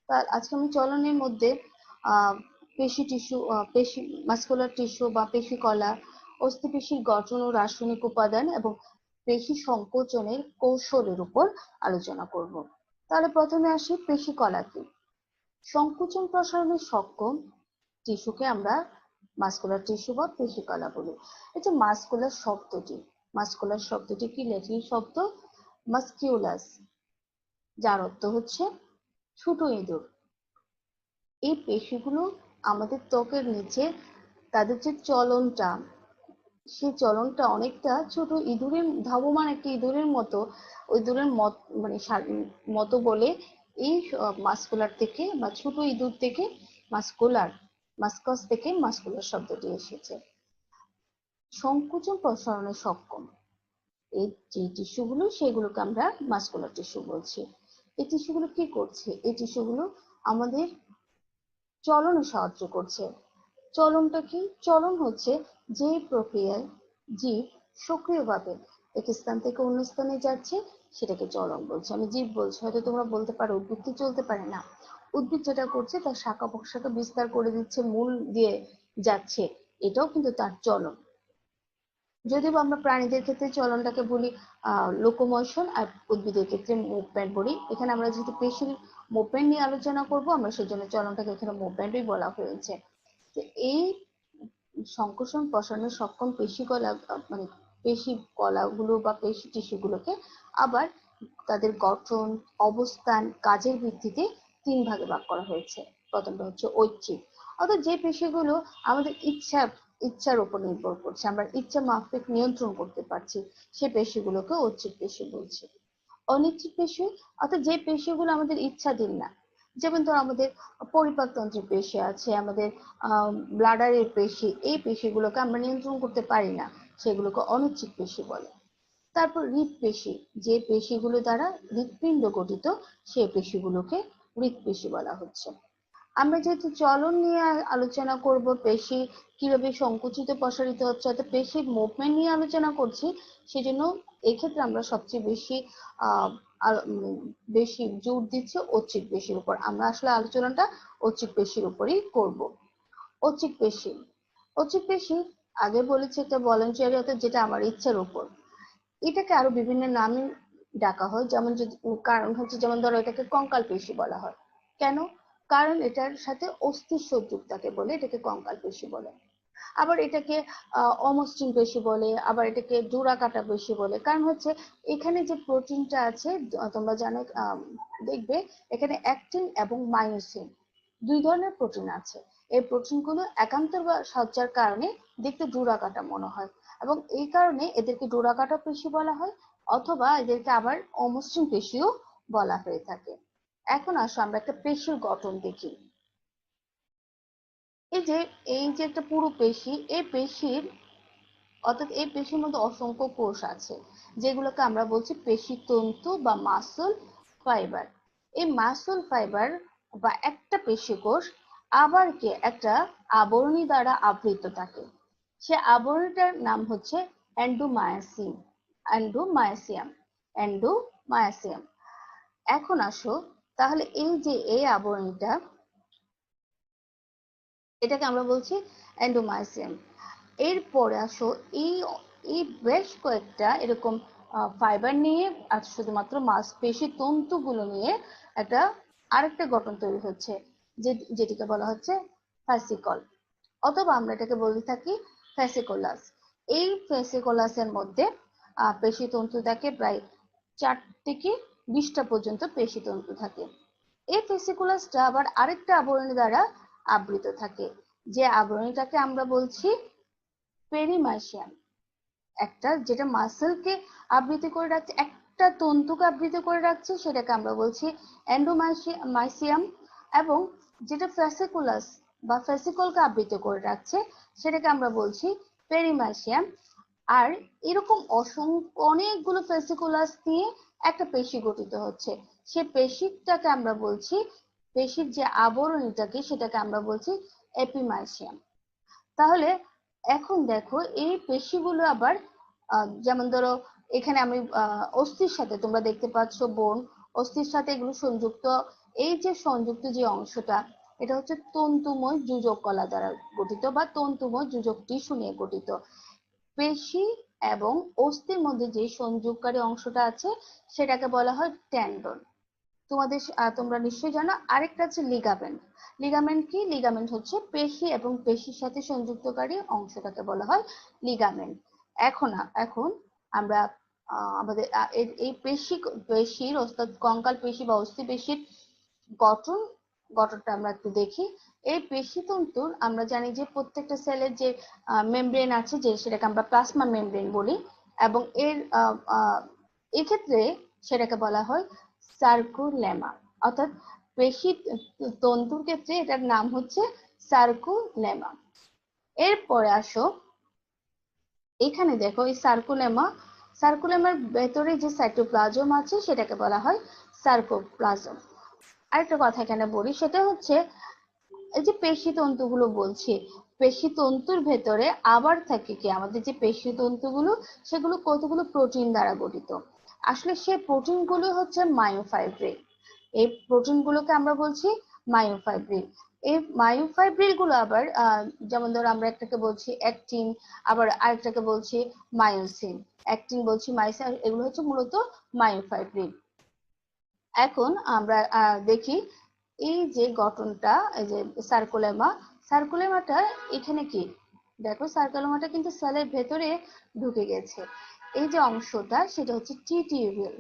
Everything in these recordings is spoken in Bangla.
তার আজকে আমি চলনের মধ্যে পেশি টিস্যু, পেশি মাস্কুলার টিস্যু বা পেশি কলা, অস্থিপেশির গঠন ও রাসায়নিক উপাদান এবং পেশি সংকোচনের কৌশলের উপর আলোচনা করব। তাহলে প্রথমে আসি পেশি কলা কি। সংকোচন প্রসারণে সক্ষম টিস্যুকে আমরা মাস্কুলার টিস্যু বা পেশি কলা বলি। এই যে মাস্কুলার শব্দটি কি ল্যাটিন শব্দ মাস্কিউলাস, যার অর্থ হচ্ছে ছোট ইঁদুর। এই পেশিগুলো আমাদের ত্বকের নিচে, তাদের যে চলনটা, সেই চলনটা অনেকটা ছোট ইঁদুরের, ধাবমান একটি ইঁদুরের মতো, ওই ইঁদুরের মানে মতো বলে এই মাস্কুলার থেকে বা ছোট ইঁদুর থেকে মাস্কাস থেকে মাস্কুলার শব্দটি এসেছে। সংকোচন প্রসারণে সক্ষম এই যে টিস্যুগুলো, সেগুলোকে আমরা মাস্কুলার টিস্যু বলছি। এই টিস্যুগুলো কি করছে? এই টিস্যুগুলো আমাদের চলনে সাহায্য করছে। চলনটা কি? চলন হচ্ছে যে প্রক্রিয়ায় জীব সক্রিয়ভাবে এক স্থান থেকে অন্য স্থানে যাচ্ছে, সেটাকে চলন বলছে। আমি জীব বলছি, হয়তো তোমরা বলতে পারো উদ্ভিদ কি চলতে পারে না। উদ্ভিদ যেটা করছে তার শাখা প্রশাখা বিস্তার করে দিচ্ছে, মূল দিয়ে যাচ্ছে, এটাও কিন্তু তার চলন। যদিও আমরা প্রাণীদের ক্ষেত্রে চলনটাকে বলি লোকোমোশন, আর উদ্ভিদের ক্ষেত্রে মুভমেন্ট বলি। এখানে আমরা যেহেতু পেশির মুভমেন্ট নিয়ে আলোচনা করব, আমরা সেই জন্য চলনটাকে এখানে মুভমেন্টই বলা হয়েছে। তো এই সংকোচন প্রসারণে সক্ষম পেশি কলা, মানে পেশি কলাগুলো বা পেশি টিস্যুগুলোকে আবার তাদের গঠন, অবস্থান, কাজের ভিত্তিতে তিন ভাগে ভাগ করা হয়েছে। প্রথমটা হচ্ছে ঐচ্ছিক, অর্থাৎ যে পেশিগুলো আমাদের ইচ্ছার উপর নির্ভর করছে, আমরা ইচ্ছা মাফিক নিয়ন্ত্রণ করতে পারছি, সে পেশিগুলোকে ঐচ্ছিক পেশি বলছি। অনিচ্ছিক পেশি অর্থাৎ যে পেশিগুলো আমাদের ইচ্ছাধীন না, যেমন ধর আমাদের পরিপাকতন্ত্রের পেশি আছে, আমাদের ব্লাডারের পেশি, এই পেশিগুলোকে আমরা নিয়ন্ত্রণ করতে পারি না, সেগুলোকে অনিচ্ছিক পেশি বলে। তারপর হৃদপেশি, যে পেশিগুলো দ্বারা হৃৎপিণ্ড গঠিত, সেই পেশিগুলোকে হৃদপেশি বলা হচ্ছে। আমরা যেহেতু চলন নিয়ে আলোচনা করব, পেশি কিভাবে সংকুচিত প্রসারিত হচ্ছে, অর্থাৎ পেশির মুভমেন্ট নিয়ে আলোচনা করছি, সেজন্য এক্ষেত্রে আমরা সবচেয়ে বেশি জোর দিচ্ছি ঐচ্ছিক পেশির উপর। আমরা আসলে আলোচনাটা ঐচ্ছিক পেশির উপরই করব। ঐচ্ছিক পেশি, ঐচ্ছিক পেশি আগে বলেছি একটা ভলান্টারি, অর্থাৎ যেটা আমার ইচ্ছার উপর। এটাকে আরো বিভিন্ন নামে ডাকা হয়, যেমন কারণ হচ্ছে, যেমন ধরো এটাকে কঙ্কাল পেশি বলা হয়। কেন? কারণ এটার সাথে অস্থির সংযোগ থাকে বলে এটাকে কঙ্কাল পেশি বলে। আবার এটাকে অমসৃণ পেশি বলে, আবার এটাকে জোড়া কাটা পেশি বলে। কারণ হচ্ছে এখানে যে প্রোটিনটা আছে, তোমরা জানো, দেখবে এখানে অ্যাক্টিন এবং মায়োসিন দুই ধরনের প্রোটিন আছে। এই প্রোটিনগুলো একান্তর বা সজ্জার কারণে দেখতে জোড়া কাটা মনে হয়, এবং এই কারণে এদেরকে জোড়া কাটা পেশি বলা হয়, অথবা এদেরকে আবার অমসৃণ পেশিও বলা হয়ে থাকে। এখন আসো আমরা একটা পেশির গঠন দেখি। এই যে একটা পুরো পেশি, এই পেশির, অর্থাৎ এই পেশির মধ্যে অসংখ্য কোষ আছে, যেগুলোকে আমরা বলছি পেশি তন্তু বা মাসল ফাইবার। এই মাসল ফাইবার বা একটা পেশি কোষ আবার কি একটা আবরণী দ্বারা আবৃত থাকে। সে আবরণীটার নাম হচ্ছে এন্ডোমায়াসিন, এন্ডোমায়াসিয়াম, এন্ডোমায়াসিয়াম। এখন আসো, তাহলে এই যে এই আবরণীটা, এটাকে আমরা বলছি এন্ডোমায়াসিয়াম। এরপরে আসো, এই এই বেশ কয়েকটা এরকম ফাইবার নিয়ে আর শুধুমাত্র মাংসপেশি তন্তুগুলো নিয়ে একটা আরেকটা গঠন তৈরি হচ্ছে, যেটিকে বলা হচ্ছে ফ্যাসিকল, অথবা আমরা এটাকে বলে থাকি ফ্যাসিকোলাস। এই ফ্যাসিকোলাসের মধ্যে পেশি তন্তু থাকে প্রায় 4 থেকে 20টা পর্যন্ত পেশি তন্তু থাকে। এই ফেসিকুলাসটা আবার আরেকটা আবরণী দ্বারা আবৃত থাকে, যে আবরণীটাকে আমরা বলছি পেরিমাইশিয়াম। একটা যেটা মাসেলকে আবৃত করে রাখছে, একটা তন্তুকে আবৃত করে রাখছে, সেটাকে আমরা বলছি এন্ডোমাইসিয়াম। এবং যেটা ফ্যাসিকুলাস বা ফেসিকলকে আবৃত করে রাখছে, সেটাকে আমরা বলছি পেরিমাইশিয়াম। আর এরকম অনেকগুলো ফেসিকুলাস নিয়ে একটা পেশি গঠিত হচ্ছে, সে পেশিটাকে আমরা বলছি, পেশির যে আবরণীটাকে, সেটাকে আমরা বলছি এপিমাইসিয়াম। তাহলে এখন দেখো, এই পেশিগুলো আবার যেমন ধরো এখানে আমি অস্থির সাথে, তোমরা দেখতে পাচ্ছ বোন, অস্থির সাথে এগুলো সংযুক্ত। এই যে সংযুক্ত যে অংশটা, এটা হচ্ছে তন্তুময় যোজক কলা দ্বারা গঠিত বা তন্তুময় যোজক টিস্যু নিয়ে গঠিত। পেশি এবং অস্থির মধ্যে যে সংযোগকারী অংশটা আছে সেটাকে বলা হয় টেন্ডন। তোমরা নিশ্চয়ই জানো। আরেকটা আছে লিগামেন্ট। লিগামেন্ট কি? লিগামেন্ট হচ্ছে পেশি এবং পেশির সাথে সংযুক্তকারী অংশটাকে বলা হয় লিগামেন্ট। এখন আমরা আমাদের এই পেশির অর্থাৎ কঙ্কাল পেশি বা অস্থি পেশির গঠনটা আমরা একটু দেখি। এই পেশিতন্তুর আমরা জানি যে প্রত্যেকটা সেলের যে মেমব্রেন আছে, যে সেটাকে আমরা প্লাজমা মেমব্রেন বলি, এবং এক্ষেত্রে সেটাকে বলা হয় সার্কুলেমা, অর্থাৎ পেশি তন্তুর ক্ষেত্রে এটার নাম হচ্ছে সার্কুলেমা। এরপরে আসো, এখানে দেখো এই সার্কুলেমার ভেতরে যে সাইটোপ্লাজম আছে সেটাকে বলা হয় সার্কোপ্লাজম। আরেকটা কথা এখানে বলি, সেটা হচ্ছে এই যে পেশি তন্তুগুলো বলছি, পেশি তন্তুর ভেতরে আবার থাকে কি, আমাদের যে পেশি তন্তুগুলো সেগুলো কতগুলো প্রোটিন দ্বারা গঠিত। আসলে সেই প্রোটিনগুলো হচ্ছে মায়োফাইব্রিল। এই প্রোটিনগুলোকে আমরা বলছি মায়োফাইব্রিল। এই মায়োফাইব্রিল গুলো আবার যেমন ধরো আমরা একটাকে বলছি অ্যাক্টিন, আবার আরেকটাকে বলছি মায়োসিন। অ্যাক্টিন বলছি, মায়োসিন, এগুলো হচ্ছে মূলত মায়োফাইব্রিল। এখন আমরা দেখি এই যে গঠনটা, এই যে সার্কুলেমাটা এখানে কি, দেখো সার্কুলেমাটা কিন্তু সেলের ভেতরে ঢুকে গেছে। এই যে অংশটা সেটা হচ্ছে টি টিউবিউল,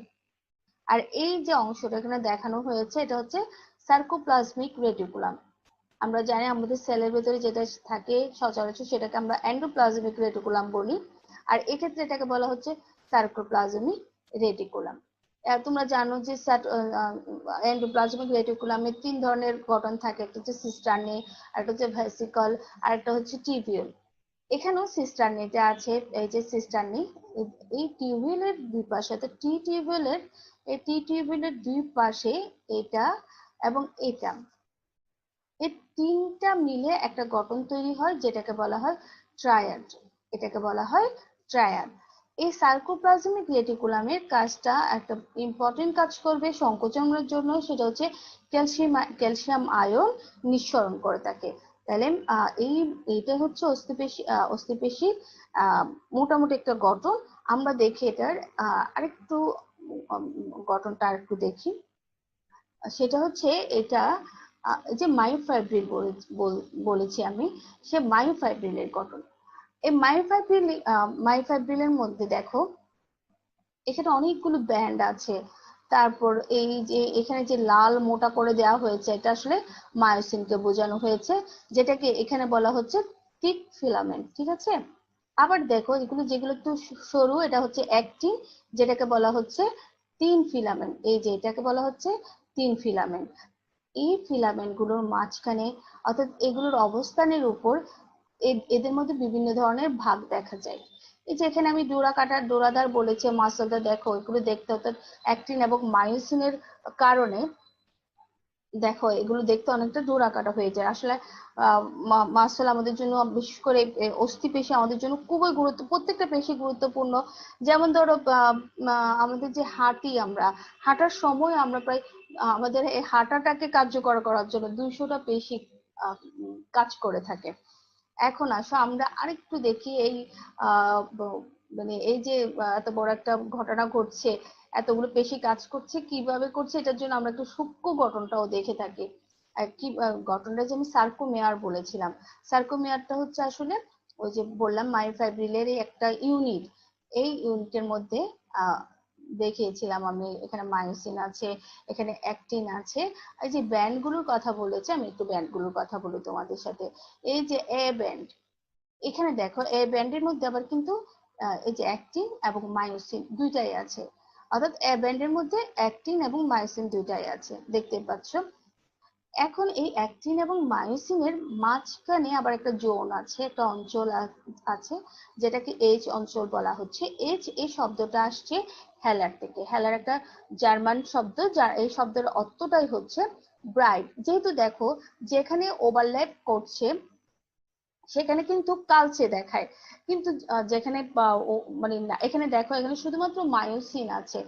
আর এই যে অংশটা এখানে দেখানো হয়েছে এটা হচ্ছে সার্কোপ্লাজমিক রেটিকুলাম। আমরা জানি আমাদের সেলের ভেতরে যেটা থাকে সচরাচর সেটাকে আমরা এন্ডোপ্লাজমিক রেটিকুলাম বলি, আর এক্ষেত্রে এটাকে বলা হচ্ছে সার্কোপ্লাজমিক রেটিকুলাম। তোমরা জানো যে এন্ডোপ্লাজমিক রেটিকুলামে 3 ধরনের গঠন থাকে, একটা হচ্ছে সিস্টার্নি, একটা হচ্ছে ভেসিকল, আর একটা হচ্ছে টিবিউল। এখানেও সিস্টার্নিটা আছে, এই যে সিস্টার্নি, এই টিউবিউলের দুই পাশে, অর্থাৎ টি টিউবিউলের দুই পাশে এটা এবং এটা, এই তিনটা মিলে একটা গঠন তৈরি হয় যেটাকে বলা হয় ট্রায়াড। এটাকে বলা হয় ট্রায়াড। এই সার্কোপ্লাজমিক রেটিকুলামের কাজটা, একটা ইম্পর্টেন্ট কাজ করবে সংকোচনের জন্য, সেটা হচ্ছে ক্যালসিয়াম আয়ন নিঃসরণ করে থাকে। তাহলে এইটা হচ্ছে অস্থিপেশি মোটামুটি একটা গঠন। আমরা দেখি এটার আরেকটু গঠনটা আরেকটু দেখি। সেটা হচ্ছে এটা যে মায়োফাইব্রিল বলেছি আমি, সে মায়োফাইব্রিলের গঠন। এই মায়োফাইব্রিলের মধ্যে দেখো এখানে অনেকগুলো ব্যান্ড আছে। তারপর এই যে এখানে যে লাল মোটা করে দেওয়া হয়েছে এটা আসলে মায়োসিনকে বোঝানো হয়েছে, যেটাকে এখানে বলা হচ্ছে থিক ফিলামেন্ট। ঠিক আছে। আবার দেখো যেগুলো একটু সরু, এটা হচ্ছে অ্যাক্টিন, যেটাকে বলা হচ্ছে তিন ফিলামেন্ট। এই যে এটাকে বলা হচ্ছে তিন ফিলামেন্ট। এই ফিলামেন্ট গুলোর মাঝখানে, অর্থাৎ এগুলোর অবস্থানের উপর এদের মধ্যে বিভিন্ন ধরনের ভাগ দেখা যায়। এই যে এখানে আমি ডোরাদার বলেছে, মাসলদার, দেখো এগুলো দেখতে, অর্থাৎ অ্যাক্টিন এবং মায়োসিনের কারণে দেখো এগুলো দেখতে অনেকটা ডোরাকাটা হয়ে যায়। আসলে মাসল আমাদের জন্য, বিশেষ করে অস্থি পেশি আমাদের জন্য খুবই প্রত্যেকটা পেশি গুরুত্বপূর্ণ। যেমন ধরো আমাদের যে আমরা হাঁটার সময় আমরা প্রায় আমাদের এই হাঁটাটাকে কার্যকর করার জন্য 200টা পেশি কাজ করে থাকে। এখন আসো আমরা আরেকটু দেখি এই মানে এই যে এত বড় একটা ঘটনা ঘটছে, এতগুলো পেশি কাজ করছে, কিভাবে করছে, এটার জন্য আমরা একটু সূক্ষ্ম গঠনটাও দেখে থাকি। কি গঠনটা যে আমি সার্কোমেয়ার বলেছিলাম, সার্কোমেয়ারটা হচ্ছে আসলে ওই যে বললাম মায়োফাইব্রিলের একটা ইউনিট। এই ইউনিটের মধ্যে দেখিয়েছিলাম আমি, এখানে মায়োসিন আছে, এখানে অ্যাক্টিন আছে। এই যে ব্যান্ড গুলোর কথা বলেছে, আমি একটু ব্যান্ড গুলোর কথা বলি তোমাদের সাথে। এই যে এ ব্যান্ড, এখানে দেখো এ ব্যান্ডের মধ্যে আবার কিন্তু এই যে অ্যাক্টিন এবং মায়োসিন দুইটাই আছে, অর্থাৎ এ ব্যান্ডের মধ্যে অ্যাক্টিন এবং মায়োসিন দুইটাই আছে, দেখতে পাচ্ছ। এখন এই অ্যাক্টিন এবং মায়োসিনের মাঝখানে আবার একটা জোন আছে, একটা অঞ্চল আছে, যেটাকে এইচ অঞ্চল বলা হচ্ছে। এইচ এই শব্দটা আসছে হেলার থেকে। হেলার একটা জার্মান শব্দ, যার এই শব্দের অর্থটাই হচ্ছে ব্রাইট। যেহেতু দেখো যেখানে ওভারল্যাপ করছে সেখানে কিন্তু কালচে দেখায়, কিন্তু যেখানে মানে এখানে দেখো এখানে শুধুমাত্র মায়োসিন আছে,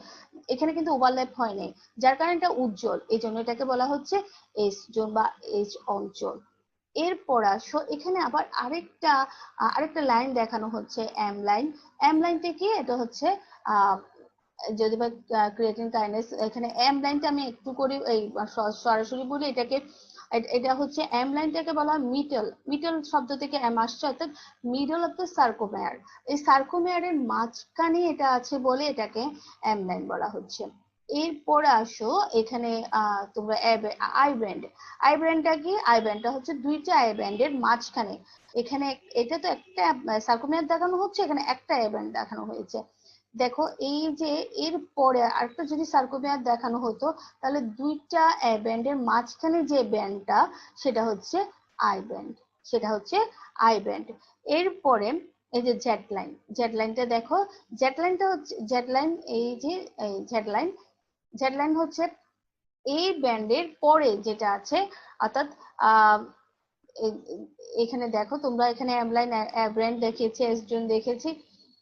এখানে কিন্তু ওভারল্যাপ হয় নাই, যার কারণে এটা উজ্জ্বল, এই জন্য এটাকে বলা হচ্ছে এস জোন বা এইচ অঞ্চল। এরপর আসো এখানে আবার আরেকটা লাইন দেখানো হচ্ছে এম লাইন। এম লাইনটা কি, এটা হচ্ছে আহ যদি বা ক্রিয়েটিন কাইনেজ, এখানে এম লাইনটা আমি একটু করে এই সরাসরি বলি এটাকে, এটা হচ্ছে এম লাইনটাকে বলা হয় মিডল, মিডল শব্দ থেকে এম আসছে, অর্থাৎ মিডল অফ দ্য সার্কোমেয়ার, এই সার্কোমেয়ারের মাঝখানে এটা আছে বলে এটাকে এম লাইন বলা হচ্ছে। এরপরে আসো এখানে তোমরা আই ব্যান্ড, আই ব্যান্ডটা কি, আই ব্যান্ডটা হচ্ছে দুইটা আই ব্যান্ডের মাঝখানে, এখানে এটা তো একটা সার্কোমেয়ার দেখানো হচ্ছে, এখানে একটা আই ব্যান্ড দেখানো হয়েছে। দেখো এই যে এর পরে আরেকটা যদি সার্কোমেয়ার দেখানো হতো, তাহলে দুইটা ব্যান্ডের মাঝখানে যে ব্যান্ডটা সেটা হচ্ছে আই ব্যান্ড, সেটা হচ্ছে আই ব্যান্ড। এরপরে এই যে জেড লাইন, জেড লাইনটা দেখো, জেড লাইনটা হচ্ছে জেড লাইন, এই যে জেড লাইন, জেড লাইন হচ্ছে এই ব্যান্ডের পরে যেটা আছে, অর্থাৎ আহ এখানে দেখো তোমরা, এখানে এম লাইন ব্র্যান্ড দেখিয়েছি, এস জোন দেখেছি,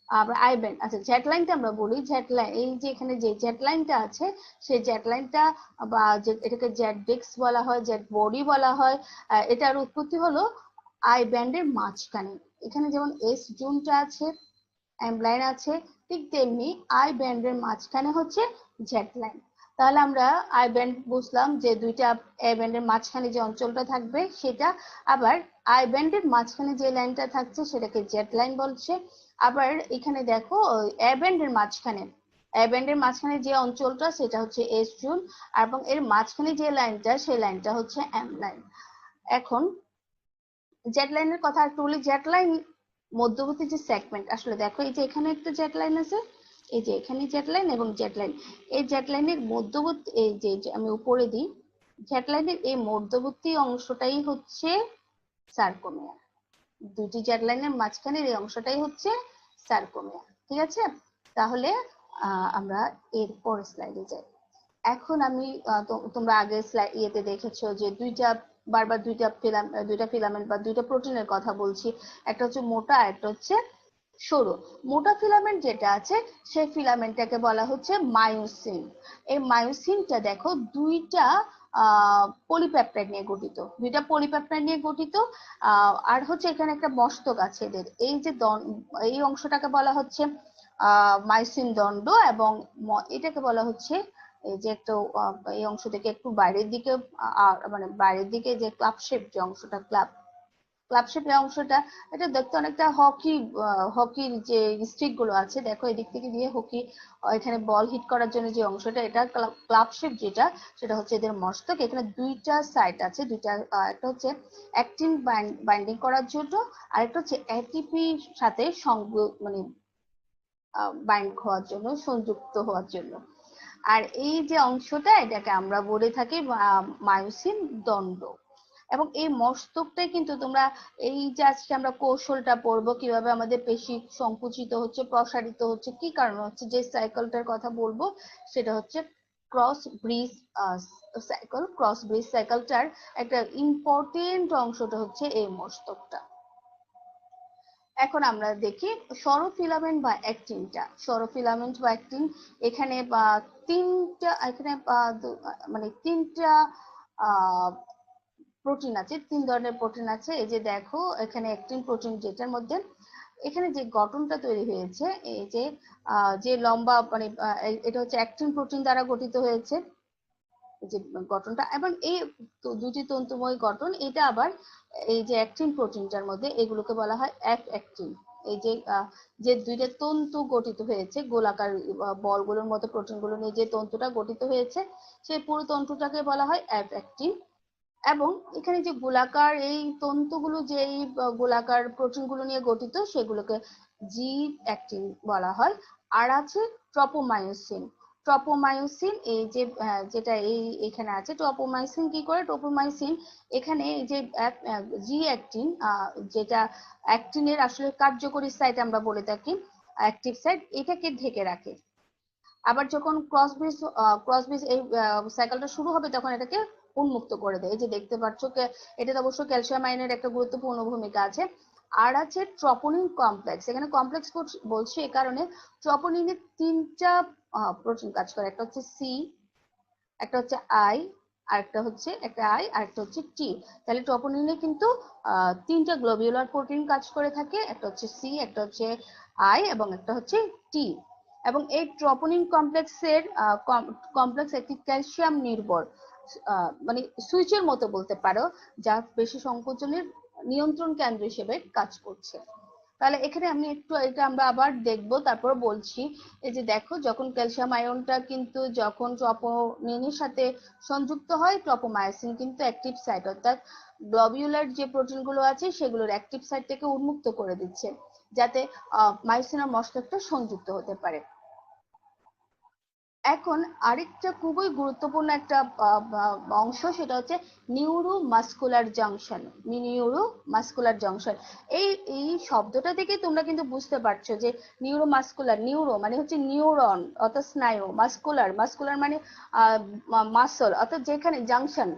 আবার আই ব্যান্ড। আচ্ছা জেট লাইনটা আমরা বলি, জেট লাইন এই যে এখানে যে জেট লাইনটা আছে, সেই জেট লাইনটা বা এটাকে জেট ডিস্ক বলা হয়, জেট বডি বলা হয়, এটার উৎপত্তি হলো আই ব্যান্ডের মাঝখানে। এখানে যেমন এস জোনটা আছে, এম লাইন আছে, ঠিক তেমনি আই ব্যান্ডের মাঝখানে হচ্ছে জেট লাইন। তাহলে আমরা আই ব্যান্ড বুঝলাম যে দুইটা এ ব্যান্ডের মাঝখানে যে অঞ্চলটা থাকবে সেটা, আবার আই ব্যান্ডের মাঝখানে যে লাইনটা থাকছে সেটাকে জেট লাইন বলছে। আবার এখানে দেখো এ ব্যান্ডের মাঝখানে, এ ব্যান্ডের মাঝখানে যে অঞ্চলটা সেটা হচ্ছে এস জোন, এবং এর মাঝখানে যে লাইনটা সেই লাইনটা হচ্ছে এম লাইন। এখন জেট লাইনের কথা একটু বলি, জেট লাইন মধ্যবর্তী যে সেগমেন্ট, আসলে দেখো এই যে এখানে একটা জেট লাইন আছে, এই যে এখানে জেট লাইন এবং জেট লাইন, এই জেট লাইনের মধ্যবর্তী, এই যে আমি উপরে দিই, জেট লাইনের এই মধ্যবর্তী অংশটাই হচ্ছে সার্কোমিয়ার, দুটি জেট লাইনের মাঝখানের এই অংশটাই হচ্ছে সার্কোমিয়ার। ঠিক আছে, তাহলে আমরা এরপর স্লাইডে যাই। এখন আমি তোমরা আগে স্লাইড ইয়েতে দেখেছো যে বারবার দুইটা ফিলামেন্ট বা দুইটা প্রোটিনের কথা বলছি, একটা হচ্ছে মোটা, একটা হচ্ছে সরু। মোটা ফিলামেন্ট যেটা আছে সেই ফিলামেন্টটাকে বলা হচ্ছে মায়োসিন। এই মায়োসিনটা দেখো দুইটা পলিপেপটাইড নিয়ে গঠিত, দুইটা পলিপেপটাইড নিয়ে গঠিত। আর হচ্ছে এখানে একটা মস্তক আছে এদের, এই যে এই অংশটাকে বলা হচ্ছে মায়োসিন দণ্ড, এবং এটাকে বলা হচ্ছে এই যে একটা এই অংশ থেকে একটু বাইরের দিকে, মানে বাইরের দিকে যে ক্লাব শেপ যে অংশটা, ক্লাব শেপ এই অংশটা, এটা দেখতে অনেকটা হকির যে স্টিক গুলো আছে, দেখো এদিক থেকে দিয়ে হকি এখানে বল হিট করার জন্য যে অংশটা, এটা ক্লাব শেপ যেটা, সেটা হচ্ছে এদের মস্তক। এখানে দুইটা সাইট আছে, দুইটা, একটা হচ্ছে অ্যাক্টিন বাইন্ডিং করার জন্য, আর একটা হচ্ছে এটিপি সাথে মানে বাইন্ড হওয়ার জন্য, সংযুক্ত হওয়ার জন্য। আর এই যে অংশটা এটাকে আমরা বলে থাকি মায়োসিন দণ্ড। এবং এই মস্তকটাই কিন্তু তোমরা, এই যে আজকে আমরা কৌশলটা পড়বো কিভাবে আমাদের পেশি সংকুচিত হচ্ছে, প্রসারিত হচ্ছে, কি কারণে হচ্ছে, যে সাইকেলটার কথা বলবো সেটা হচ্ছে cross bridge cycle. Cross bridge সাইকেলটার একটা ইম্পর্টেন্ট অংশটা হচ্ছে এই মস্তকটা। এখন আমরা দেখি সরোফিলামেন্ট বা অ্যাক্টিনটা। সরোফিলামেন্ট বা অ্যাক্টিন, এখানে তিনটা, এখানে মানে তিনটা প্রোটিন আছে, তিন ধরনের প্রোটিন আছে। এই যে দেখো এখানে অ্যাক্টিন প্রোটিন, যেটার মধ্যে এখানে যে গঠনটা তৈরি হয়েছে, এই যে যে লম্বা মানে এটা হচ্ছে অ্যাক্টিন প্রোটিন দ্বারা গঠিত হয়েছে যে গঠনটা, এবং এই দুটি তন্তুময় গঠন, এটা আবার এই যে অ্যাক্টিন প্রোটিনটার মধ্যে এগুলোকে বলা হয় এফ অ্যাক্টিন। এই যে যে দুইটা তন্তু গঠিত হয়েছে গোলাকার বলগুলোর মতো প্রোটিনগুলো নিয়ে যে তন্তুটা গঠিত হয়েছে, সেই পুরো তন্তুটাকে বলা হয় এফ অ্যাক্টিন। এবং এখানে যে গোলাকার এই তন্তুগুলো, যে এই গোলাকার প্রোটিনগুলো নিয়ে গঠিত, সেগুলোকে জি অ্যাক্টিন বলা হয়। আর আছে ট্রপোমায়োসিন। ট্রপোমায়োসিন এই যে যেটা এখানে আছে, ট্রপোমায়োসিন কি করে, ট্রপোমায়োসিন এখানে এই যে জি অ্যাক্টিন, যেটা অ্যাক্টিনের আসলে কার্যকরী সাইট আমরা বলে থাকি, অ্যাক্টিভ সাইট, এটাকে ঢেকে রাখে। আবার যখন ক্রসব্রিজ এই সাইকেলটা শুরু হবে তখন এটাকে উন্মুক্ত করে দেয়। এই যে দেখতে পাচ্ছ, এটা অবশ্য ক্যালসিয়াম আয়নের একটা গুরুত্বপূর্ণ ভূমিকা আছে। আর আছে ট্রপোনিন কমপ্লেক্স। এখানে কমপ্লেক্স বলছি এ কারণে ট্রপোনিনের 3টা প্রোটিন কাজ করে, একটা হচ্ছে সি, একটা হচ্ছে আই, একটা আই আর একটা হচ্ছে টি। তাহলে ট্রপোনিনে কিন্তু 3টা গ্লোবিউলার প্রোটিন কাজ করে থাকে, একটা হচ্ছে সি, একটা হচ্ছে আই এবং একটা হচ্ছে টি। এবং এই ট্রপোনিন কমপ্লেক্সের কমপ্লেক্স একটি ক্যালসিয়াম নির্ভর মানে সুইচের মতো বলতে পারো, যা পেশি সংকোচনের নিয়ন্ত্রণ কেন্দ্র হিসেবে কাজ করছে। তাহলে এখানে আমি একটু এটা আমরা আবার দেখব, তারপর বলছি। এই যে দেখো, যখন ক্যালসিয়াম আয়নটা কিন্তু যখন ট্রপোনিনের সাথে সংযুক্ত হয়, ট্রপোমায়োসিন কিন্তু অ্যাক্টিভ সাইট অর্থাৎ গ্লোবিউলার যে প্রোটিনগুলো আছে সেগুলোর অ্যাক্টিভ সাইটটাকে উন্মুক্ত করে দিচ্ছে, যাতে মায়োসিন আর মস্তকটা সংযুক্ত হতে পারে। এখন আরেকটা খুবই গুরুত্বপূর্ণ একটা অংশ, সেটা হচ্ছে নিউরোমাস্কুলার জাংশন। নিউরোমাস্কুলার জাংশন, এই এই শব্দটা থেকে তোমরা কিন্তু বুঝতে পারছো যে নিউরোমাস্কুলার, নিউরো মানে হচ্ছে নিউরন অর্থাৎ স্নায়ু, মাস্কুলার, মাস্কুলার মানে মাসল অর্থাৎ যেখানে জাংশন,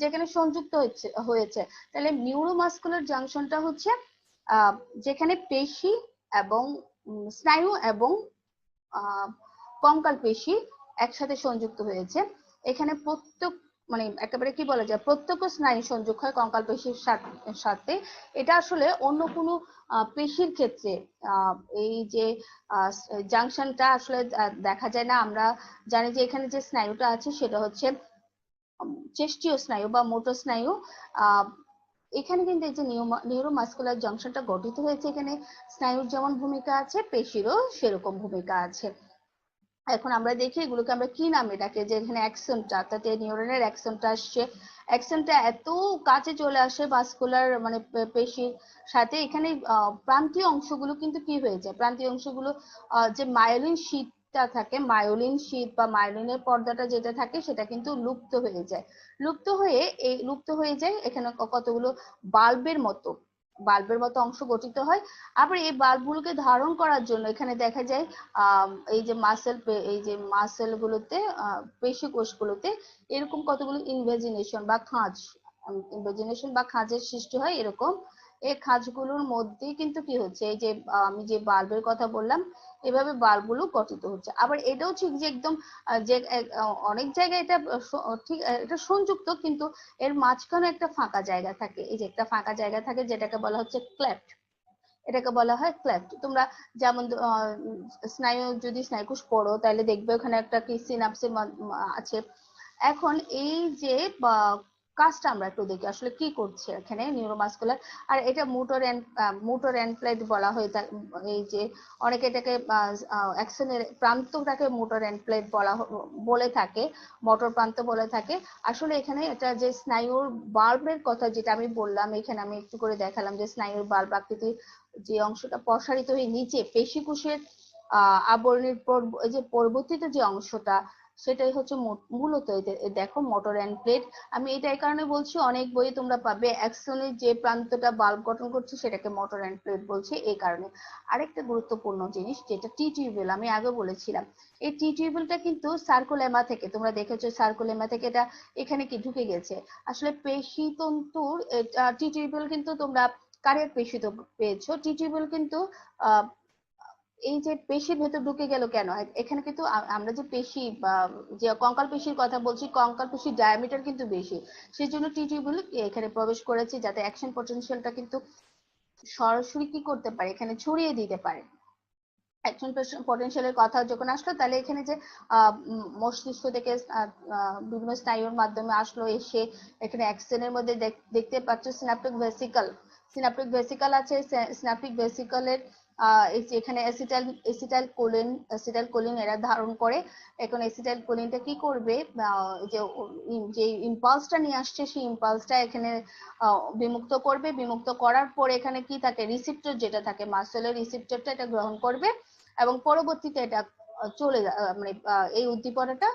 যেখানে সংযুক্ত হয়েছে। তাহলে নিউরোমাস্কুলার জাংশনটা হচ্ছে যেখানে পেশি এবং স্নায়ু এবং কঙ্কাল পেশি একসাথে সংযুক্ত হয়েছে। এখানে প্রত্যেক মানে একেবারে কি বলা যায়, প্রত্যক্ষ স্নায়ু সংযোগ হয় কঙ্কাল পেশির সাথে। এটা আসলে অন্য কোনো পেশির ক্ষেত্রে এই যে জাংশনটা আসলে দেখা যায় না। আমরা জানি যে এখানে যে স্নায়ুটা আছে সেটা হচ্ছে চেস্টীয় স্নায়ু বা মোটর স্নায়ু। এখানে কিন্তু এই যে নিউরোমাস্কুলার জাংশনটা গঠিত হয়েছে, এখানে স্নায়ুর যেমন ভূমিকা আছে, পেশিরও সেরকম ভূমিকা আছে। এখন আমরা দেখি এগুলোকে আমরা কি নামে ডাকি, যে এখানে অ্যাক্সনটা অর্থাৎ নিউরনের অ্যাক্সনটা আসছে, অ্যাক্সনটা এত কাছে চলে আসে ভাস্কুলার মানে পেশির সাথে, এখানে প্রান্তীয় অংশগুলো কিন্তু কি হয়ে যায়, প্রান্তীয় অংশগুলো যে মায়োলিন শীটটা থাকে, মায়োলিন শীট বা মায়োলিনের পর্দাটা যেটা থাকে সেটা কিন্তু লুপ্ত হয়ে যায়। লুপ্ত হয়ে যায় এখানে কতগুলো বাল্বের মতো অংশ গঠিত হয়। আবার এই বাল্বগুলোকে ধারণ করার জন্য এখানে দেখা যায় এই যে মাসেল গুলোতে, পেশি কোষগুলোতে এরকম কতগুলো ইনভেজিনেশন বা খাঁজের সৃষ্টি হয়। এরকম এই খাঁজগুলোর মধ্যে কিন্তু কি হচ্ছে, এই যে আমি যে বাল্বের কথা বললাম, এভাবে বাল্বগুলো গঠিত হচ্ছে। আবার এটাও ঠিক যে একদম যে অনেক জায়গায় এটা ঠিক এটা সংযুক্ত, কিন্তু এর মাঝখানে একটা ফাঁকা জায়গা থাকে, এই যে একটা ফাঁকা জায়গা থাকে যেটাকে বলা হচ্ছে ক্লেফট, এটাকে বলা হয় ক্লেফট। তোমরা যেমন যদি স্নায়ুকোষ পড়ো তাহলে দেখবে ওখানে একটা কি সিনাপসিস আছে। এখন এই যে কাজটা আমরা একটু দেখি আসলে কি করছে এখানে নিউরোমাস্কুলার। আর এটা মোটর এন্ড প্লেট বলা হয়ে থাকে, এই যে অনেকে এটাকে অ্যাকশনের প্রান্তটাকে মোটর এন্ড প্লেট বলে থাকে, মোটর প্রান্ত বলে থাকে। আসলে এখানে এটা যে স্নায়ুর বাল্বের কথা যেটা আমি বললাম, এখানে আমি একটু করে দেখালাম যে স্নায়ুর বাল্ব আকৃতির যে অংশটা প্রসারিত হয়ে নিচে পেশিকোষের আবরণীর যে পরবর্তীতে যে অংশটা, সেটাই হচ্ছে মূলত দেখো মোটর এন্ড প্লেট। আমি এটা এই কারণে বলছি, অনেক বইয়ে তোমরা পাবে অ্যাক্সনের যে প্রান্তটা বাল্ব গঠন করছে সেটাকে মোটর এন্ড প্লেট বলছে এই কারণে। আরেকটা গুরুত্বপূর্ণ জিনিস যেটা টি টিউবুল, আমি আগে বলেছিলাম, এই টি টিউবুলটা কিন্তু সার্কুলেমা থেকে, তোমরা দেখেছো সার্কুলেমা থেকে এটা এখানে কি ঢুকে গেছে। আসলে পেশি তন্তুর টি টিউবুল কিন্তু তোমরা কারের পেশি তো পেয়েছো, টি টিউবুল কিন্তু এই যে পেশির ভেতর ঢুকে গেল কেন, এখানে কিন্তু আমরা যে পেশি বা যে কঙ্কাল পেশির কথা বলছি, কঙ্কাল পেশির ডায়ামিটার কিন্তু বেশি, সেই জন্য টি টিউবুল এখানে প্রবেশ করেছে যাতে অ্যাকশন পটেনশিয়ালটা কিন্তু সরাসরি কি করতে পারে, এখানে ছড়িয়ে দিতে পারে। অ্যাকশন পটেনশিয়ালের কথা যখন আসলো, তাহলে এখানে যে মস্তিষ্ক থেকে বিভিন্ন স্নায়ুর মাধ্যমে আসলো, এসে এখানে অ্যাকশনের মধ্যে দেখতে পাচ্ছ সিনাপটিক ভেসিকল, সিনাপটিক ভেসিকল আছে। সিনাপটিক ভেসিকলের এখানে অ্যাসিটাইল কোলিন এরা ধারণ করে। এখন অ্যাসিটাইল কোলিনটা কি করবে, যে ইম্পালসটা নিয়ে আসছে সেই ইম্পালসটা এখানে বিমুক্ত করবে। বিমুক্ত করার পর এখানে কি থাকে, রিসিপ্টর যেটা থাকে মাসেলের রিসিপ্টরটা এটা গ্রহণ করবে এবং পরবর্তীতে এটা মানে এই উদ্দীপনাটা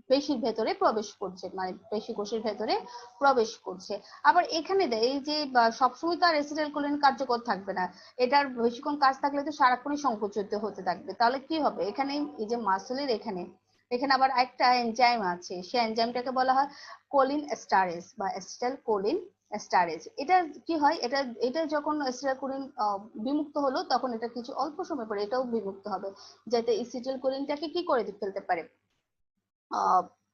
পেশির ভেতরে প্রবেশ করছে, মানে পেশি কোষের ভেতরে প্রবেশ করছে। আবার এখানে এই যে সবসময় তো আর অ্যাসিটাইলকোলিন কার্যকর থাকবে না, এটার বেশিক্ষণ কাজ থাকলে তো সারাক্ষণই সংকুচিত হতে থাকবে। তাহলে কি হবে, এখানে এই যে মাসেলের এখানে এখানে আবার একটা এনজাইম আছে, সেই এনজাইমটাকে বলা হয় কোলিন এস্টারেজ বা অ্যাসিটাইলকোলিন স্টারেজ। এটা কি হয়, এটা এটা যখন অ্যাসিটাইলকোলিন বিমুক্ত হলো তখন এটা কিছু অল্প সময় পরে এটাও বিমুক্ত হবে, যাতে অ্যাসিটাইলকোলিনটাকে কি করে ফেলতে পারে,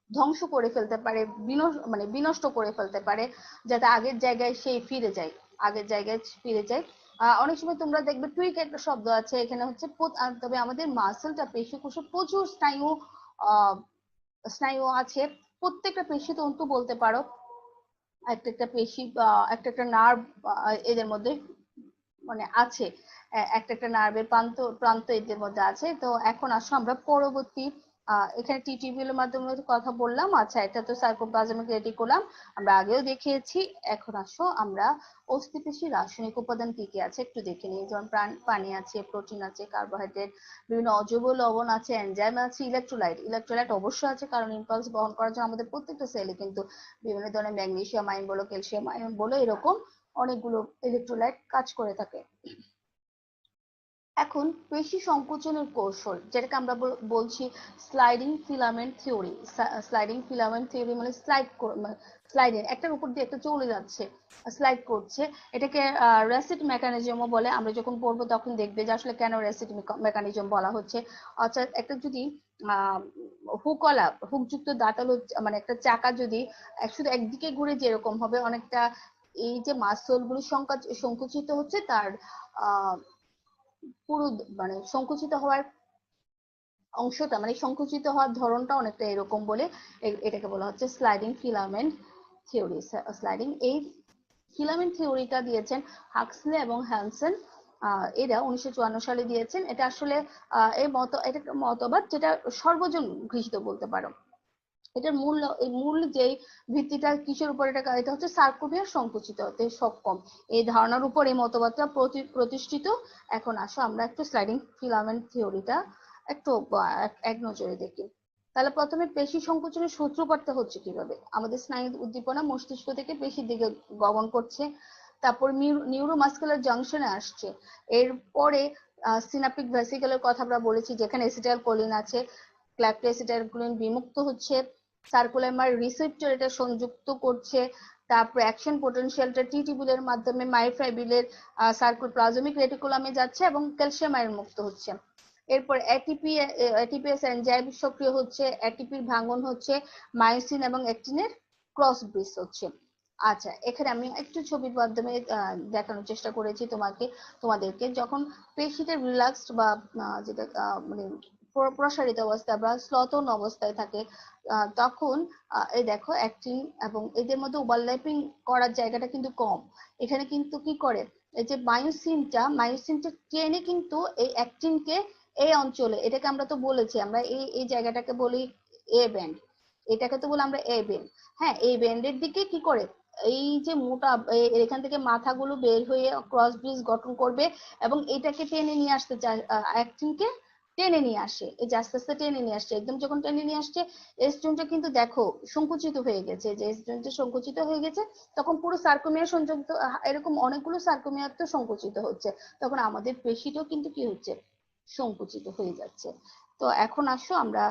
ধ্বংস করে ফেলতে পারে, মানে বিনষ্ট করে ফেলতে পারে, যাতে আগের জায়গায় সেই ফিরে যায়, আগের জায়গায় ফিরে যায়। অনেক সময় তোমরা দেখবে টুইক একটা শব্দ আছে, এখানে হচ্ছে তবে আমাদের মাসেলটা পেশি কোষে প্রচুর আহ স্নায়ু আছে, প্রত্যেকটা পেশি তন্তু বলতে পারো, একটা একটা পেশি বা একটা একটা নার্ভ এদের মধ্যে মানে আছে, একটা একটা নার্ভের প্রান্ত প্রান্ত এদের মধ্যে আছে। তো এখন আসো আমরা পরবর্তী এখানে টিটিবিএল এর মাধ্যমে কথা বললাম, আচ্ছা এটা তো সার্কোপ্লাজমিক রেটিকুলাম আমরা আগেও দেখিয়েছি। এখন আসো আমরা অস্থিপেশির রাসায়নিক উপাদান কি কি আছে একটু দেখে নিই। যেমন পানি আছে, প্রোটিন আছে, কার্বোহাইড্রেট, বিভিন্ন অজৈব লবণ আছে, এনজাইম আছে, ইলেকট্রোলাইট, ইলেকট্রোলাইট অবশ্যই আছে, কারণ ইম্পালস বহন করার জন্য আমাদের প্রত্যেকটা সেলে কিন্তু বিভিন্ন ধরনের ম্যাগনেসিয়াম আয়ন বলো, ক্যালসিয়াম আয়ন বলো, এরকম অনেকগুলো ইলেকট্রোলাইট কাজ করে থাকে। এখন পেশি সংকোচনের কৌশল, যেটাকে আমরা বলছি sliding filament theory. Sliding filament theory মানে স্লাইডিং একটার উপর দিয়ে একটা চলে যাচ্ছে, স্লাইড করছে, এটাকে রেসিট মেকানিজমও বলে। আমরা যখন পড়বো তখন দেখবে যে আসলে কেন রেসিট মেকানিজম বলা হচ্ছে। অর্থাৎ একটা যদি হুকওয়ালা হুকযুক্ত দাঁতালো মানে একটা চাকা যদি শুধু একদিকে ঘুরে যেরকম হবে, অনেকটা এই যে মাসল গুলো সংকুচিত হচ্ছে তার আহ পুরো মানে সংকুচিত হওয়ার অংশটা, মানে সংকুচিত হওয়ার ধরনটা অনেকটা এরকম বলে এটাকে বলা হচ্ছে স্লাইডিং ফিলামেন্ট থিওরি। স্লাইডিং এই ফিলামেন্ট থিওরিটা দিয়েছেন হাক্সলে এবং হ্যানসেন, এরা 1954 সালে দিয়েছেন। এটা আসলে এটা মতবাদ যেটা সর্বজন গৃহীত বলতে পারো। এটার মূল যে ভিত্তিটা কিসের উপর, এটা হচ্ছে সার্কোমিয়ার সংকুচিত হতে সক্ষম, এই ধারণার উপর এই মতবাদটা প্রতিষ্ঠিত। এখন আসো আমরা একটু স্লাইডিং ফিলামেন্ট থিওরিটা একটু এক নজরে দেখি। তাহলে প্রথমে পেশি সংকোচনের সূত্রপাতটা হচ্ছে কিভাবে, আমাদের স্নায়ু উদ্দীপনা মস্তিষ্ক থেকে পেশির দিকে গমন করছে, তারপর নিউরোমাস্কুলার জাংশনে আসছে, এরপরে সিনাপটিক ভেসিকলের কথা আমরা বলেছি, যেখানে অ্যাসিটাইলকোলিন আছে, ক্ল্যাপটো অ্যাসিটাইলকোলিন বিমুক্ত হচ্ছে, সার্কুলার রিসেপ্টর এটা সংযুক্ত করছে, তারপর অ্যাকশন পোটেনশিয়ালটা টিটিবিউলের মাধ্যমে মায়োফাইব্রিলের সার্কোপ্লাজমিক রেটিকুলামে যাচ্ছে এবং ক্যালসিয়াম আয়ন মুক্ত হচ্ছে। এরপর এটিপিএস এনজাইম সক্রিয় হচ্ছে, এটিপির ভাঙন হচ্ছে, মায়োসিন এবং অ্যাক্টিনের ক্রস ব্রিজ হচ্ছে। আচ্ছা, এখানে আমি একটু ছবির মাধ্যমে দেখানোর চেষ্টা করেছি তোমাদেরকে, যখন পেশিতে রিল্যাক্সড বা যেটা মানে প্রসারিত অবস্থায় বা স্লতন অবস্থায় থাকে, তখন এই দেখো অ্যাক্টিন এবং এদের মধ্যে ওভারল্যাপিং করার জায়গাটা কিন্তু কম। এখানে কিন্তু কি করে, এই যে মায়োসিনটা টেনে কিন্তু এই অ্যাক্টিনকে এই অঞ্চলে, এটাকে আমরা তো বলেছি আমরা এই এই জায়গাটাকে বলি এ ব্যান্ড, এটাকে তো বলি আমরা এ ব্যান্ড। হ্যাঁ, এই ব্যান্ডের দিকে কি করে এই যে মোটা এখান থেকে মাথাগুলো বের হয়ে ক্রস ব্রিজ গঠন করবে এবং এটাকে টেনে নিয়ে আসতে চায়, অ্যাক্টিনকে টেনে নিয়ে আসে, এই যে আস্তে আস্তে টেনে নিয়ে আসছে, একদম যখন টেনে নিয়ে আসছে এস জোনটা কিন্তু দেখো সংকুচিত হয়ে গেছে, যে এস জোনটা সংকুচিত হয়ে গেছে, তখন পুরো সার্কোমিয়ার সংযুক্ত, এরকম অনেকগুলো সার্কোমিয়ার তো সংকুচিত হচ্ছে, তখন আমাদের পেশিটাও কিন্তু কি হচ্ছে, সংকুচিত হয়ে যাচ্ছে। তো এখন আসো আমরা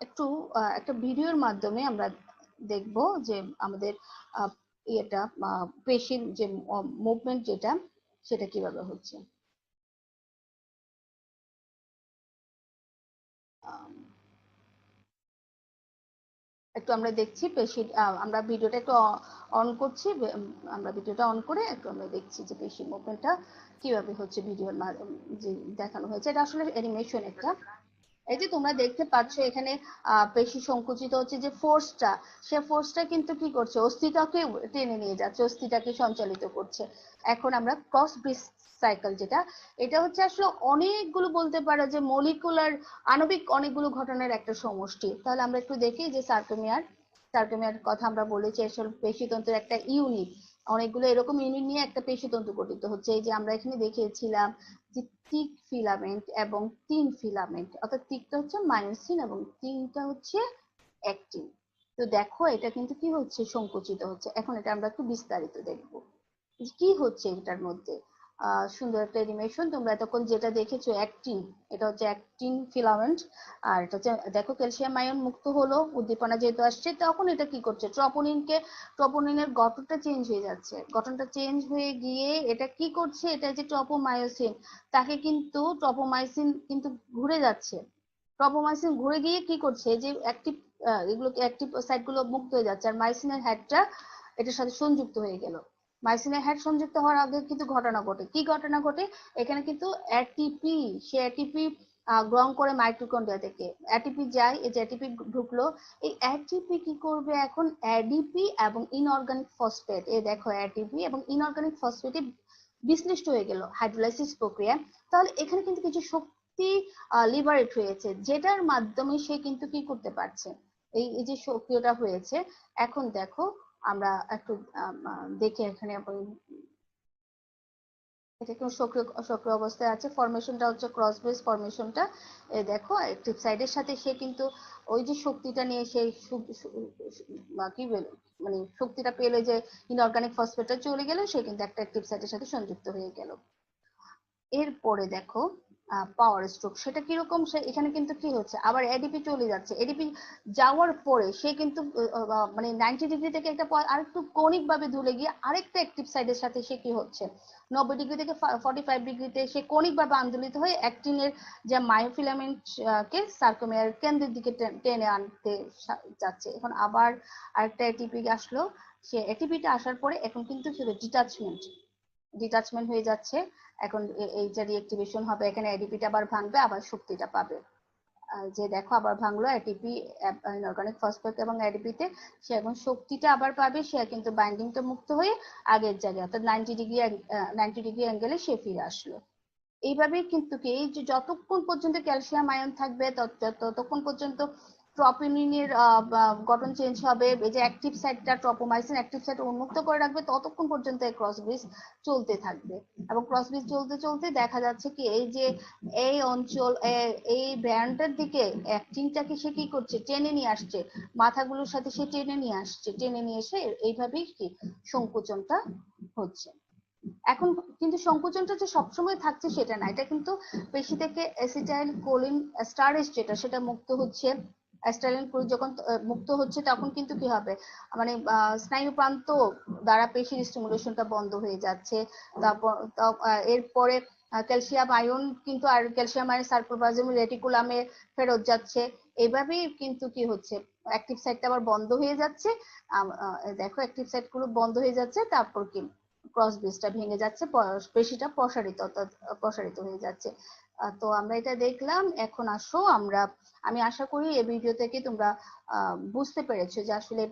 একটু একটা ভিডিওর মাধ্যমে আমরা দেখব যে আমাদের ইয়েটা পেশির যে মুভমেন্ট যেটা সেটা কিভাবে হচ্ছে। আম, একটু আমরা দেখছি পেশির, আমরা ভিডিওটা একটু অন করছি, আমরা ভিডিওটা অন করে একটু আমরা দেখছি যে পেশির মুভমেন্টটা কিভাবে হচ্ছে ভিডিওর যে দেখানো হয়েছে, এটা আসলে অ্যানিমেশন একটা। এই যে তোমরা দেখতে পাচ্ছ এখানে পেশি সংকুচিত হচ্ছে, যে ফোর্সটা, সে ফোর্সটা কিন্তু কি করছে, অস্থিটাকে টেনে নিয়ে যাচ্ছে, অস্থিটাকে সঞ্চালিত করছে। এখন আমরা ক্রস ব্রিজ সাইকেল যেটা, এটা হচ্ছে আসলে অনেকগুলো বলতে পারো যে মলিকুলার আণবিক অনেকগুলো ঘটনার একটা সমষ্টি। তাহলে আমরা একটু দেখি যে সার্কোমিয়ার কথা আমরা বলেছি, আসলে পেশিতন্ত্রের একটা ইউনিট, অনেকগুলো এরকম ইউনিট নিয়ে একটা পেশিতন্ত্র গঠিত হচ্ছে। এই যে আমরা এখানে দেখিয়েছিলাম যে টিক ফিলামেন্ট এবং তিন ফিলামেন্ট, অর্থাৎ টিকটা হচ্ছে মায়োসিন এবং তিনটা হচ্ছে অ্যাক্টিন। তো দেখো এটা কিন্তু কি হচ্ছে, সংকুচিত হচ্ছে। এখন এটা আমরা একটু বিস্তারিত দেখবো কি হচ্ছে এটার মধ্যে। সুন্দর একটা অ্যানিমেশন। তোমরা এতক্ষণ যেটা দেখেছো অ্যাক্টিন, এটা হচ্ছে অ্যাক্টিন ফিলামেন্ট। আর এটা হচ্ছে দেখো ক্যালসিয়াম আয়ন মুক্ত হলো, উদ্দীপনা যেহেতু আসছে, তখন এটা কি করছে, ট্রপোনিনের গঠনটা চেঞ্জ হয়ে যাচ্ছে। গঠনটা চেঞ্জ হয়ে গিয়ে এটা কি করছে, এটা যে ট্রপোমায়োসিন, তাকে কিন্তু ট্রপোমাইসিন কিন্তু ঘুরে যাচ্ছে। ট্রপোমাইসিন ঘুরে গিয়ে কি করছে, যে অ্যাক্টিভ এগুলো অ্যাক্টিভ সাইট গুলো মুক্ত হয়ে যাচ্ছে, আর মাইসিনের হেডটা এটার সাথে সংযুক্ত হয়ে গেল। মাইসিনের হেড সংযুক্ত হওয়ার আগে কিন্তু ঘটনা ঘটে, কি ঘটনা ঘটে, এখানে কিন্তু এটিপি, সে এটিপি গ্রহণ করে মাইটোকন্ড্রিয়া থেকে এটিপি যায়, এই যে এটিপি ঢুকলো, এই এটিপি কি করবে এখন, এডিপি এবং ইনঅর্গানিক ফসফেট, এই দেখো এটিপি এবং ইনঅর্গানিক ফসফেটে বিশ্লিষ্ট হয়ে গেল হাইড্রোলাইসিস প্রক্রিয়া। তাহলে এখানে কিন্তু কিছু শক্তি লিবারেট হয়েছে, যেটার মাধ্যমে সে কিন্তু কি করতে পারছে, এই যে সক্রিয়টা হয়েছে। এখন দেখো আমরা একটু দেখে এখানে এটা কোন সক্রিয় সক্রিয় অবস্থায় আছে, ফরমেশনটা হচ্ছে ক্রস বেস ফরমেশনটা। দেখো অ্যাক্টিভ সাইডের সাথে সে কিন্তু ওই যে শক্তিটা নিয়ে সেই কি মানে শক্তিটা পেলে, যে ইনঅর্গানিক ফসফেটটা চলে গেল, সে কিন্তু একটা অ্যাক্টিভ সাইডের সাথে সংযুক্ত হয়ে গেল। এরপরে দেখো পাওয়ার স্ট্রোক, সেটা কিরকম, সে এখানে কিন্তু কি হচ্ছে, আবার এডিপি চলে যাচ্ছে, এডিপি যাওয়ার পরে সে কিন্তু মানে 90 ডিগ্রি থেকে একটা আরেকটু কৌণিক ভাবে ঝুলে গিয়ে আরেকটা অ্যাক্টিভ সাইডের সাথে সে কি হচ্ছে, 90 ডিগ্রি থেকে 45 ডিগ্রিতে সে কৌণিক ভাবে আন্দোলিত হয়ে অ্যাক্টিনের যে মায়োফিলামেন্ট কে সার্কোমিয়ার কেন্দ্রের দিকে টেনে আনতে যাচ্ছে। এখন আবার আরেকটা এটিপি আসলো, সে এটিপিটা আসার পরে এখন কিন্তু ডিটাচমেন্ট হয়ে যাচ্ছে। এখন এইটা রিঅ্যাক্টিভেশন হবে, এখানে এডিপিটা আবার ভাঙবে, আবার শক্তিটা পাবে। যে দেখো আবার ভাঙলো এটিপি, ইনঅর্গানিক ফসফেট এবং এডিপিতে, সে এখন শক্তিটা আবার পাবে, সে কিন্তু বাইন্ডিংটা মুক্ত হয়ে আগের জায়গায় অর্থাৎ 90 ডিগ্রি অ্যাঙ্গেলে সে ফিরে আসলো। এইভাবেই কিন্তু কি, এই যে যতক্ষণ পর্যন্ত ক্যালসিয়াম আয়ন থাকবে ততক্ষণ পর্যন্ত ট্রপোনিনের গঠন চেঞ্জ হবে, এই যে অ্যাক্টিভ সাইটটা ট্রপোমাইসিন অ্যাক্টিভ সাইট উন্মুক্ত করে রাখবে, ততক্ষণ পর্যন্ত এই ক্রস ব্রিজ চলতে থাকবে। এবং ক্রস ব্রিজ চলতে চলতে দেখা যাচ্ছে কি, এই যে এই অঞ্চল এই ব্যান্ডের দিকে অ্যাক্টিনটাকে সে কি করছে, টেনে নিয়ে আসছে, মাথাগুলোর সাথে সে টেনে নিয়ে আসছে, টেনে নিয়ে এসে এইভাবেই কি সংকোচনটা হচ্ছে। এখন কিন্তু সংকোচনটা যে সবসময় থাকছে সেটা না, এটা কিন্তু পেশি থেকে অ্যাসিটাইল কোলিন স্টারেজ যেটা, সেটা মুক্ত হচ্ছে। অ্যাসিটাইল কোলিন যখন মুক্ত হচ্ছে, তখন কিন্তু কি হবে, মানে স্নায়ু প্রান্ত দ্বারা পেশির স্টিমুলেশনটা বন্ধ হয়ে যাচ্ছে। তারপর এরপরে ক্যালসিয়াম আয়ন কিন্তু, আর ক্যালসিয়াম আয়ন সার্কোপ্লাজম রেটিকুলামে ফেরত যাচ্ছে। এভাবেই কিন্তু কি হচ্ছে, অ্যাক্টিভ সাইটটা আবার বন্ধ হয়ে যাচ্ছে। দেখো অ্যাক্টিভ সাইট গুলো বন্ধ হয়ে যাচ্ছে, তারপর কি ক্রস ব্রিজটা ভেঙে যাচ্ছে, পেশিটা প্রসারিত হয়ে যাচ্ছে। তো আমরা এটা দেখলাম। এখন আসো আমি আশা করি এই ভিডিও থেকে তোমরা বুঝতে পেরেছো যে আসলে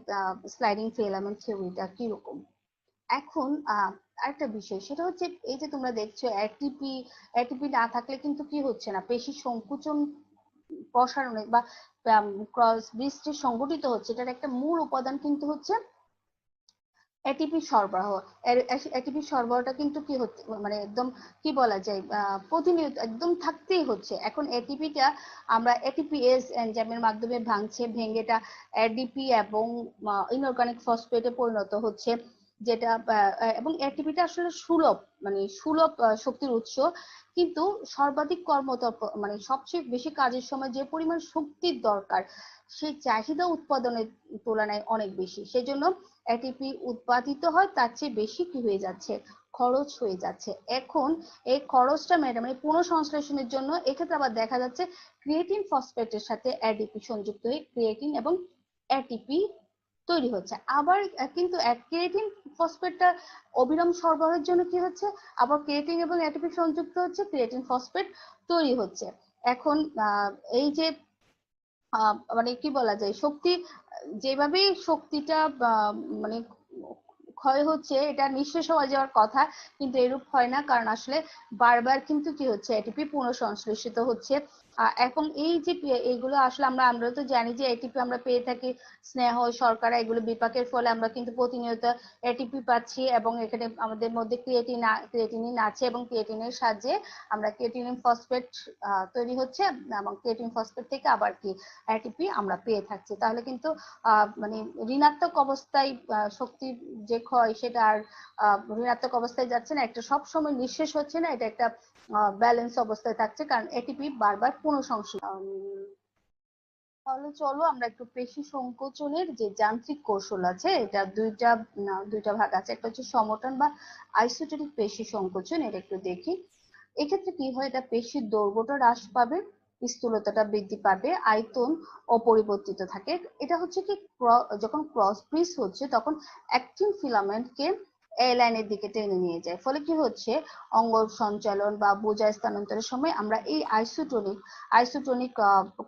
স্লাইডিং ফিলামেন্ট থিওরিটা কিরকম। এখন আরেকটা বিষয়, সেটা হচ্ছে এই যে তোমরা দেখছো এটিপি না থাকলে কিন্তু কি হচ্ছে না, পেশি সংকুচন প্রসারণে বা ক্রস ব্রিজটি সংগঠিত হচ্ছে, এটার একটা মূল উপাদান কিন্তু হচ্ছে এটিপি সরবরাহ। এটিপি সরবরাহটা কিন্তু কি হচ্ছে, মানে একদম কি বলা যায়, প্রতিনিয়ত একদম থাকতেই হচ্ছে। এখন এটিপিটা আমরা এটিপিএস এনজাইমের মাধ্যমে ভেঙে এটা এডিপি এবং ইনঅর্গানিক ফসফেটে পরিণত হচ্ছে, যেটা এবং এটিপিটা আসলে সুলভ শক্তির উৎস, কিন্তু সর্বাধিক মানে সবচেয়ে বেশি কাজের সময় যে পরিমাণ শক্তির দরকার, সেই চাহিদা উৎপাদনের তুলনায় অনেক বেশি। সেজন্য এটিপি উৎপাদিত হয় তার চেয়ে বেশি কি হয়ে যাচ্ছে, খরচ হয়ে যাচ্ছে। এখন এই খরচটা মানে পুনঃসংশ্লেষণের জন্য এক্ষেত্রে আবার দেখা যাচ্ছে ক্রিয়েটিন ফসফেটের সাথে এডিপি সংযুক্ত হয়ে ক্রিয়েটিন এবং এটিপি তৈরি হচ্ছে। আবার কিন্তু ক্রিয়েটিন ফসফেটটা অবিরাম সরবরাহের জন্য কি হচ্ছে, আবার ক্রিয়েটিন এবং এটিপি সংযুক্ত হচ্ছে, ক্রিয়েটিন ফসফেট তৈরি হচ্ছে। এখন এই যে মানে কি বলা যায়, যেভাবেই শক্তিটা মানে ক্ষয় হচ্ছে, এটা নিঃশেষ হয়ে যাওয়ার কথা, কিন্তু এরূপ হয় না, কারণ আসলে বারবার কিন্তু কি হচ্ছে, এটিপি পুনঃসংশ্লেষিত হচ্ছে। এবং এই যে এইগুলো আসলে আমরা তো জানি যে এটিপি আমরা পেয়ে থাকি স্নেহ, শর্করা, এগুলো বিপাকের ফলে আমরা কিন্তু প্রতিনিয়ত এটিপি পাচ্ছি, এবং এখানে আমাদের মধ্যে ক্রিয়েটিনিন আছে, এবং ক্রিয়েটিনের সাহায্যে আমরা ক্রিয়েটিনিন ফসফেট তৈরি হচ্ছে, এবং ক্রিয়েটিন ফসফেট থেকে আবার কি এটিপি আমরা পেয়ে থাকছি। তাহলে কিন্তু মানে ঋণাত্মক অবস্থায় শক্তির যে ক্ষয় সেটা আর ঋণাত্মক অবস্থায় যাচ্ছে না, একটা সব সময় নিঃশেষ হচ্ছে না, এটা একটা ব্যালেন্স অবস্থায় থাকছে, কারণ এটিপি বারবার পুনঃসংযোজিত। তাহলে চলো আমরা একটু পেশি সংকোচনের যে যান্ত্রিক কৌশল আছে, এটা দুইটা ভাগ আছে, একটা হচ্ছে সমটন বা আইসোটোনিক পেশি সংকোচন, এটা একটু দেখি। এক্ষেত্রে কি হয়, এটা পেশির দৈর্ঘ্যটা হ্রাস পাবে, স্থূলতাটা বৃদ্ধি পাবে, আয়তন অপরিবর্তিত থাকে। এটা হচ্ছে কি যখন ক্রস ব্রিজ হচ্ছে তখন অ্যাক্টিন ফিলামেন্টকে এ লাইনের দিকে টেনে নিয়ে যায়, ফলে কি হচ্ছে অঙ্গ সঞ্চালন বা বোঝা স্থানান্তরের সময় আমরা এই আইসোটোনিক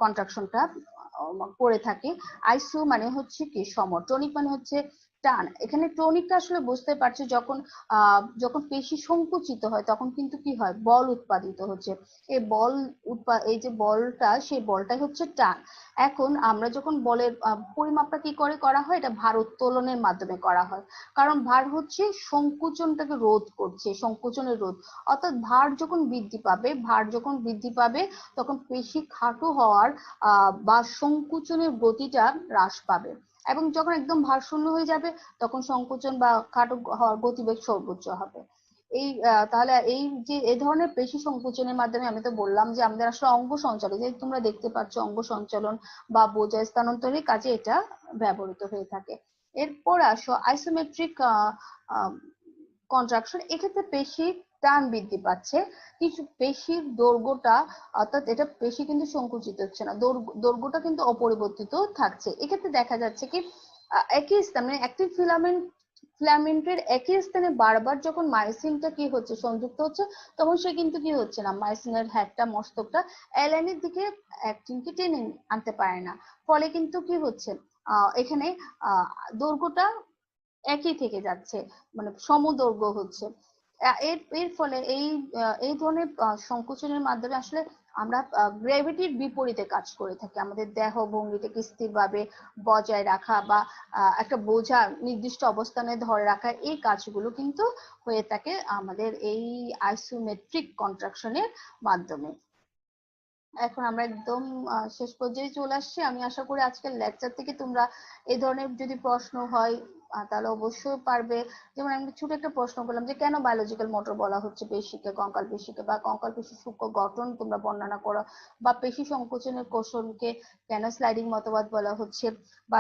কন্ট্রাকশনটা করে থাকি। আইসো মানে হচ্ছে কি সম, টনিক মানে হচ্ছে টান। এখানে টনিকটা আসলে বুঝতে পারছি, যখন পেশি সংকুচিত হয় তখন কিন্তু কি হয়, বল উৎপাদিত হচ্ছে। এই যে বলটা, সেই বলটাই হচ্ছে টান। এখন আমরা যখন বলের পরিমাপটা কি করে করা হয়, এটা ভার উত্তোলনের মাধ্যমে করা হয়, কারণ ভার হচ্ছে সংকুচনটাকে রোধ করছে, সংকুচনের রোধ। অর্থাৎ ভার যখন বৃদ্ধি পাবে তখন পেশি খাটো হওয়ার বা সংকুচনের গতিটা হ্রাস পাবে, এবং যখন একদম ভারশূন্য হয়ে যাবে তখন সংকুচন বা খাটো হওয়ার গতিবেগ সর্বোচ্চ হবে। তাহলে এই ধরনের পেশি সংকুচনের মাধ্যমে, আমি তো বললাম যে আমাদের আসলে অঙ্গ সঞ্চালন, যে তোমরা দেখতে পাচ্ছ অঙ্গ সঞ্চালন বা বোঝা স্থানান্তরের কাজে এটা ব্যবহৃত হয়ে থাকে। এরপর আসো আইসোমেট্রিক কন্ট্রাকশন। এক্ষেত্রে পেশি টান বৃদ্ধি পাচ্ছে, কিছু পেশির দৈর্ঘ্যটা, অর্থাৎ এটা পেশি কিন্তু সংকুচিত হচ্ছে না, দৈর্ঘ্যটা কিন্তু অপরিবর্তিত থাকছে। এক্ষেত্রে দেখা যাচ্ছে কি একই স্থানে অ্যাক্টিন ফিলামেন্টের একই স্থানে বারবার যখন মায়োসিনটা কি হচ্ছে সংযুক্ত হচ্ছে, তখন সে কিন্তু কি হচ্ছে না, মায়োসিনের হেডটা, মস্তকটা অ্যালাইনের দিকে অ্যাক্টিনকে টেনে আনতে পারে না, ফলে কিন্তু কি হচ্ছে এখানে দৈর্ঘ্যটা একই থেকে যাচ্ছে, মানে সমদৈর্ঘ্য হচ্ছে। এর ফলে এই ধরনের সংকোচনের মাধ্যমে আসলে আমরা গ্র্যাভিটির বিপরীতে কাজ করে থাকি, আমাদের দেহ ভঙ্গিটাকে স্থিরভাবে বজায় রাখা বা একটা বোঝা নির্দিষ্ট অবস্থানে ধরে রাখা, এই কাজগুলো কিন্তু হয়ে থাকে আমাদের এই আইসোমেট্রিক কন্ট্রাকশনের মাধ্যমে। এখন আমরা একদম শেষ পর্যায়ে চলে আসছি। আমি আশা করি আজকের লেকচার থেকে তোমরা এই ধরনের যদি প্রশ্ন হয় তাহলে অবশ্যই পারবে। যেমন আমি ছোট একটা প্রশ্ন করলাম যে কেন বায়োলজিক্যাল মোটর বলা হচ্ছে পেশিকে, কঙ্কাল পেশিকে, বা কঙ্কাল পেশির সূক্ষ্ম গঠন তোমরা বর্ণনা করো, বা পেশি সংকোচনের কৌশলকে কেন স্লাইডিং মতবাদ বলা হচ্ছে, বা